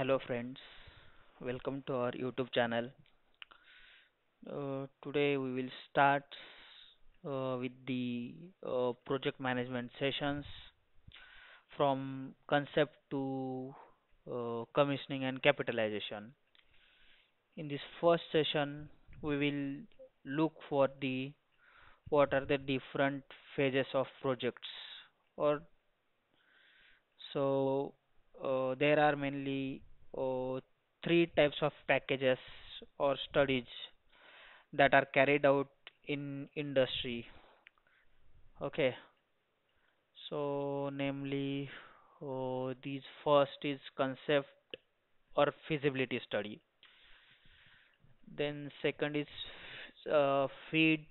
Hello friends, welcome to our YouTube channel. Today we will start with the project management sessions from concept to commissioning and capitalization. In this first session, we will look for the what are the different phases of projects. Or there are mainly three types of packages or studies that are carried out in industry. Okay, so namely, these first is concept or feasibility study. Then second is feed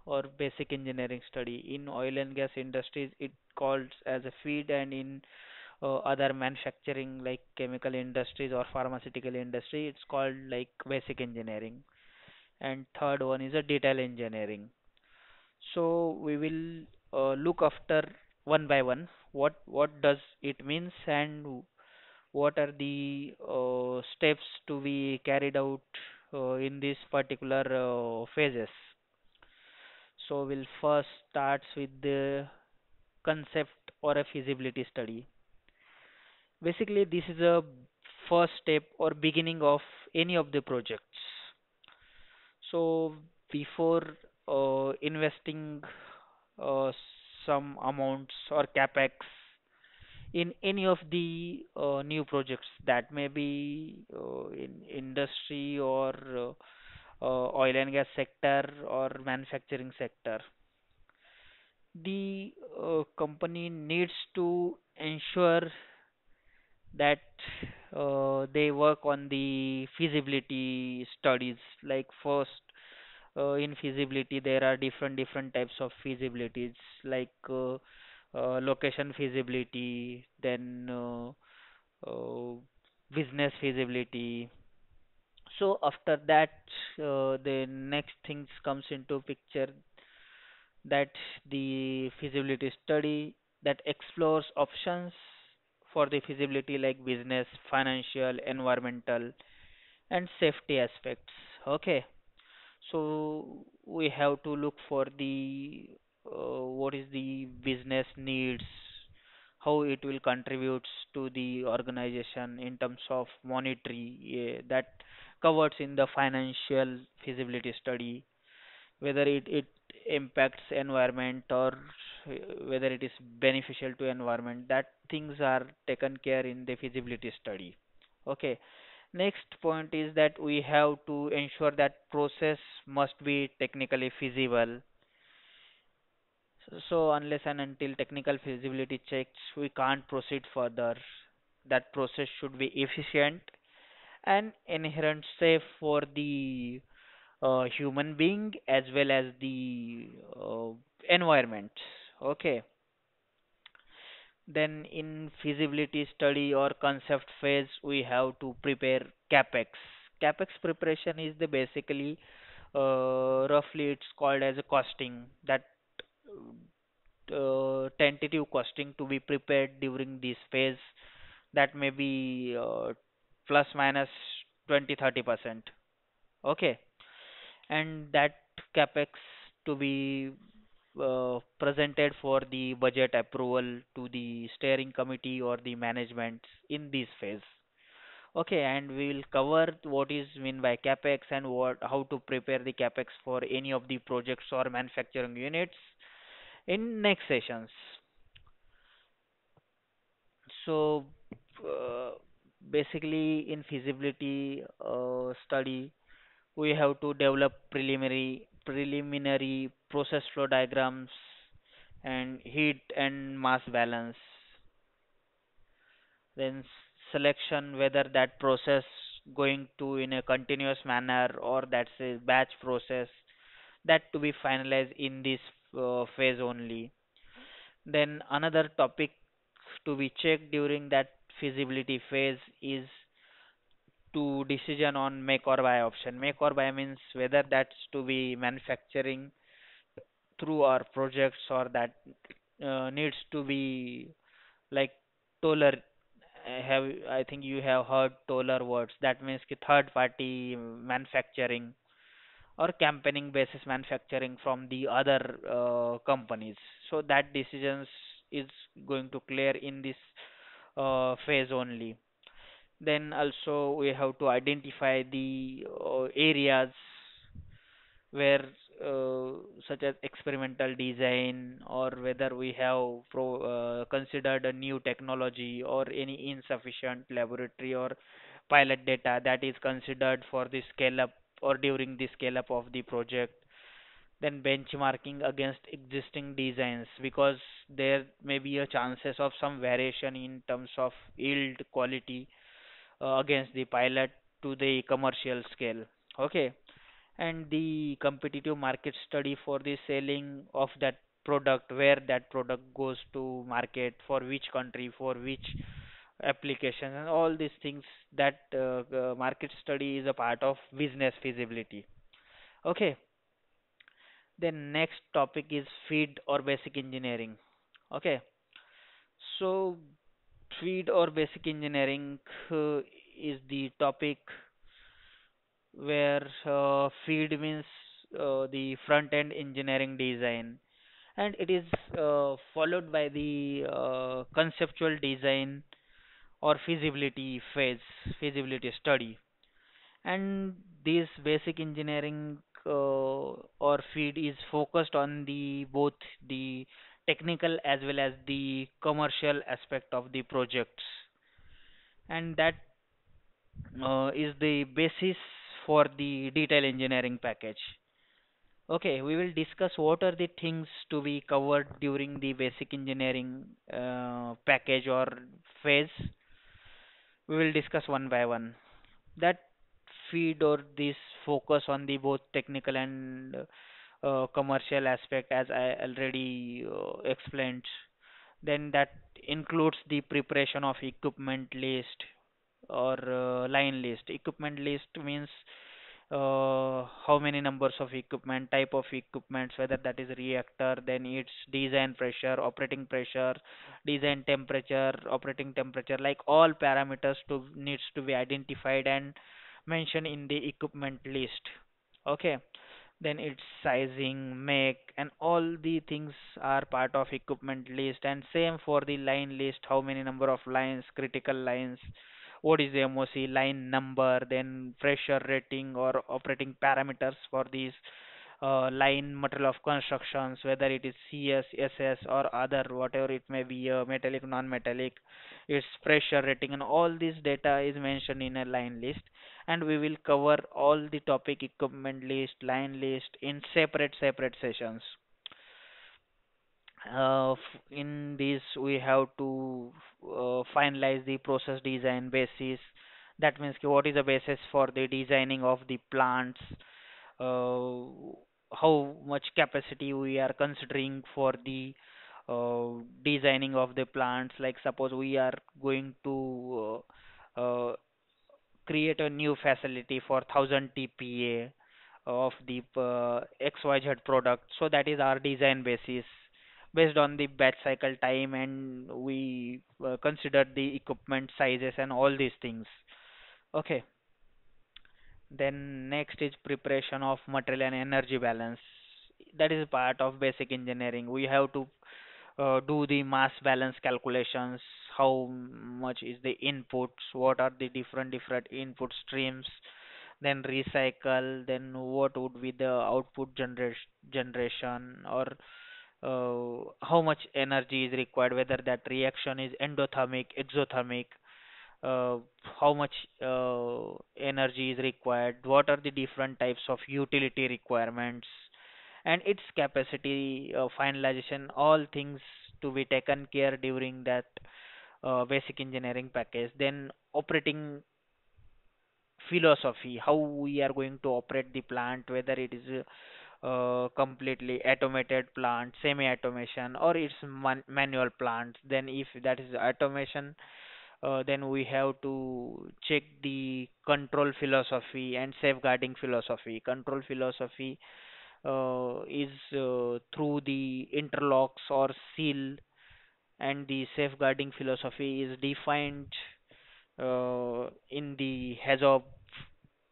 or basic engineering study. In oil and gas industries, it calls as a feed, and in other manufacturing like chemical industries or pharmaceutical industry, it's called like basic engineering. And third one is a detail engineering. So we will look after one by one what does it means and what are the steps to be carried out in this particular phases. So we'll first start with the concept or a feasibility study. Basically, this is a first step or beginning of any of the projects. So before investing uh, some amounts or capex in any of the new projects that may be in industry or oil and gas sector or manufacturing sector, the company needs to ensure that they work on the feasibility studies. Like first, in feasibility, there are different types of feasibilities, like location feasibility, then business feasibility. So after that, the next things comes into picture, that the feasibility study that explores options for the feasibility like business, financial, environmental, and safety aspects. Okay, so we have to look for the what is the business needs, how it will contribute to the organization in terms of monetary, that covers in the financial feasibility study, whether it impacts environment or whether it is beneficial to environment. That things are taken care in the feasibility study. Okay, next point is that we have to ensure that process must be technically feasible. So unless and until technical feasibility checks, we can't proceed further. That process should be efficient and inherent safe for the human being as well as the environment. Okay. Then in feasibility study or concept phase, we have to prepare capex. Capex preparation is the basically roughly it's called as a costing, that tentative costing to be prepared during this phase, that may be plus minus 20-30%. Okay, and that capex to be presented for the budget approval to the steering committee or the management in this phase. Okay, and we will cover what is mean by capex and what how to prepare the capex for any of the projects or manufacturing units in next sessions. So uh, basically, in feasibility study, we have to develop preliminary process flow diagrams and heat and mass balance. Then selection whether that process going to in a continuous manner or that's a batch process, that to be finalized in this phase only. Then another topic to be checked during that feasibility phase is to decision on make or buy option. Make or buy means whether that's to be manufacturing through our projects or that needs to be like toller. I think you have heard toller words. That means ki third party manufacturing or campaigning basis manufacturing from the other companies. So that decisions is going to clear in this phase only. Then also we have to identify the areas where such as experimental design or whether we have considered a new technology or any insufficient laboratory or pilot data that is considered for the scale up or during the scale up of the project. Then benchmarking against existing designs, because there may be a chances of some variation in terms of yield quality against the pilot to the commercial scale. Okay. And the competitive market study for the selling of that product, where that product goes to market, for which country, for which application, and all these things. That market study is a part of business feasibility. Okay. Then next topic is feed or basic engineering. Okay. So feed or basic engineering is the topic where feed means the front end engineering design, and it is followed by the conceptual design or feasibility study. And this basic engineering or feed is focused on the both the technical as well as the commercial aspect of the projects, and that is the basis for the detail engineering package. Okay, we will discuss what are the things to be covered during the basic engineering package or phase. We will discuss one by one. That feed or this focus on the both technical and commercial aspect, as I already explained. Then that includes the preparation of equipment list or line list. Equipment list means how many numbers of equipment, type of equipments, whether that is reactor, then its design temperature, operating temperature, like all parameters to needs to be identified and mentioned in the equipment list. Okay. Then its sizing, make, and all the things are part of equipment list. And same for the line list, how many number of lines, critical lines, what is the MOC, line number, then pressure rating or operating parameters for these line material of constructions, whether it is CS, SS or other, whatever it may be, metallic, non-metallic, its pressure rating, and all this data is mentioned in a line list. And we will cover all the topic equipment list, line list in separate sessions. In this, we have to finalize the process design basis. That means what is the basis for the designing of the plants, uh, how much capacity we are considering for the designing of the plants. Like suppose we are going to create a new facility for 1000 TPA of the XYZ product. So that is our design basis based on the batch cycle time, and we consider the equipment sizes and all these things. Okay. Then next is preparation of material and energy balance. That is part of basic engineering. We have to do the mass balance calculations, how much is the inputs, what are the different input streams, then recycle, then what would be the output generation, or how much energy is required, whether that reaction is endothermic, exothermic, uh, how much energy is required, what are the different types of utility requirements, and its capacity finalization, all things to be taken care during that basic engineering package. Then operating philosophy, how we are going to operate the plant, whether it is completely automated plant, semi-automation, or it's manual plant. Then if that is automation, then we have to check the control philosophy and safeguarding philosophy. Control philosophy is through the interlocks or seal, and the safeguarding philosophy is defined. in the hazard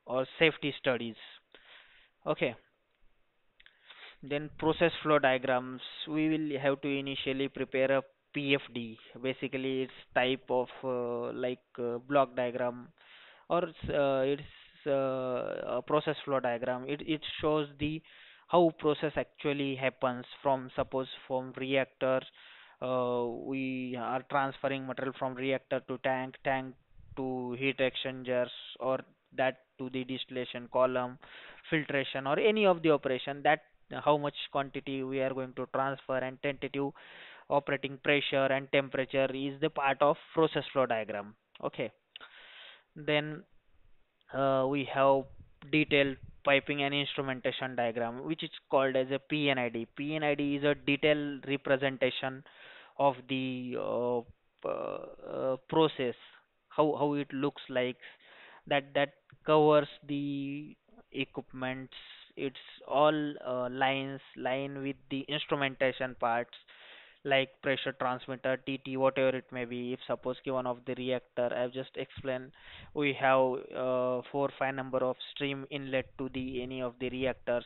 or safety studies. Okay, then process flow diagrams. We will have to initially prepare a PFD. Basically, it's type of block diagram, or it's a process flow diagram. It shows the how process actually happens from, suppose, from reactor. We are transferring material from reactor to tank, tank to heat exchangers, or that to the distillation column, filtration, or any of the operation, that how much quantity we are going to transfer, and tentative operating pressure and temperature is the part of process flow diagram. Okay, then we have detailed piping and instrumentation diagram, which is called as a PNID. PNID is a detailed representation of the process, how it looks like. That covers the equipments. It's all line with the instrumentation parts, like pressure transmitter, TT, whatever it may be. If suppose one of the reactor, I've just explained, we have 4 5 number of stream inlet to the any of the reactors.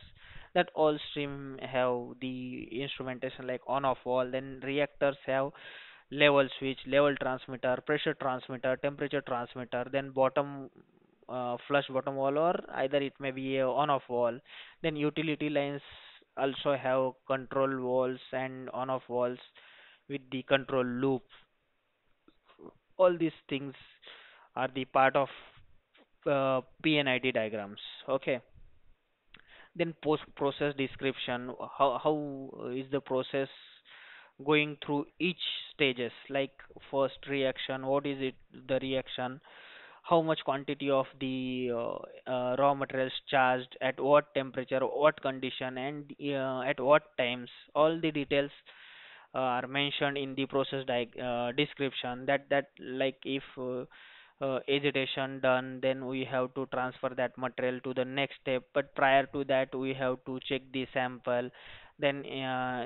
That all stream have the instrumentation like on off wall. Then reactors have level switch, level transmitter, pressure transmitter, temperature transmitter. Then bottom flush bottom wall, or either it may be a on off wall. Then utility lines also have control walls and on off walls with the control loop. All these things are the part of PNID diagrams. Okay. Then post process description. How is the process going through each stages? Like first reaction, what is it? The reaction, how much quantity of the raw materials charged at what temperature, what condition, and at what times. All the details are mentioned in the process description. That like if agitation done, then we have to transfer that material to the next step. But prior to that, we have to check the sample. Then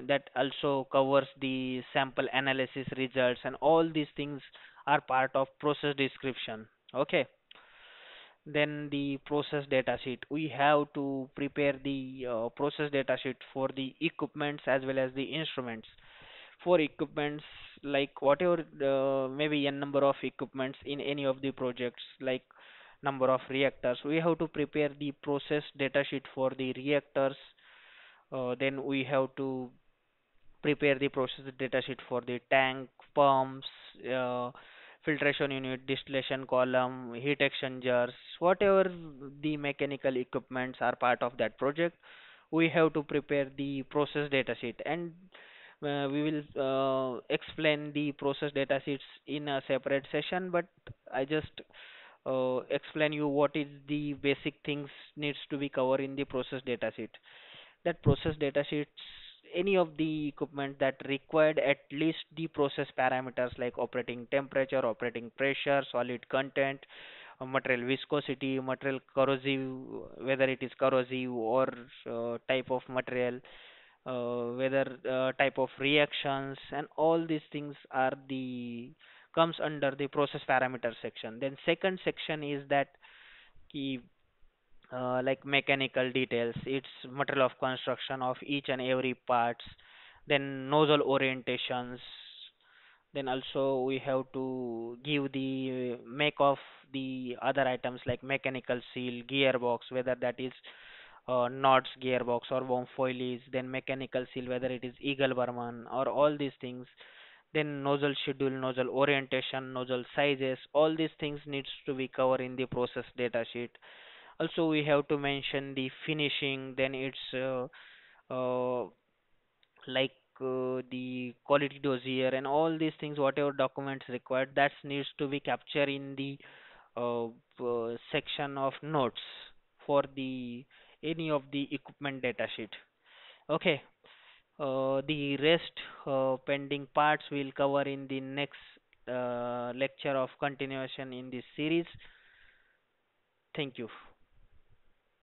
that also covers the sample analysis results, and all these things are part of process description. Okay. Then the process data sheet. We have to prepare the process data sheet for the equipments as well as the instruments. For equipments, like whatever maybe n number of equipments in any of the projects, like number of reactors, we have to prepare the process data sheet for the reactors. Then we have to prepare the process data sheet for the tank, pumps, uh, filtration unit, distillation column, heat exchangers, whatever the mechanical equipments are part of that project. We have to prepare the process data sheet, and we will explain the process data sheets in a separate session. But I just explain you what is the basic things needs to be covered in the process data sheet. That process data sheets, any of the equipment that required at least the process parameters like operating temperature, operating pressure, solid content, material viscosity, material corrosive, whether it is corrosive or type of material, whether type of reactions, and all these things are the comes under the process parameter section. Then second section is that key like mechanical details. It's material of construction of each and every parts. Then nozzle orientations. Then also we have to give the make of the other items like mechanical seal, gearbox, whether that is Knott's gearbox or worm foilies. Then mechanical seal, whether it is Eagle Berman or all these things. Then nozzle schedule, nozzle orientation, nozzle sizes. All these things needs to be covered in the process data sheet. Also, we have to mention the finishing. Then it's uh, like the quality dossier and all these things. Whatever documents required, that needs to be captured in the section of notes for the any of the equipment data sheet. Okay. The rest pending parts we'll cover in the next lecture of continuation in this series. Thank you.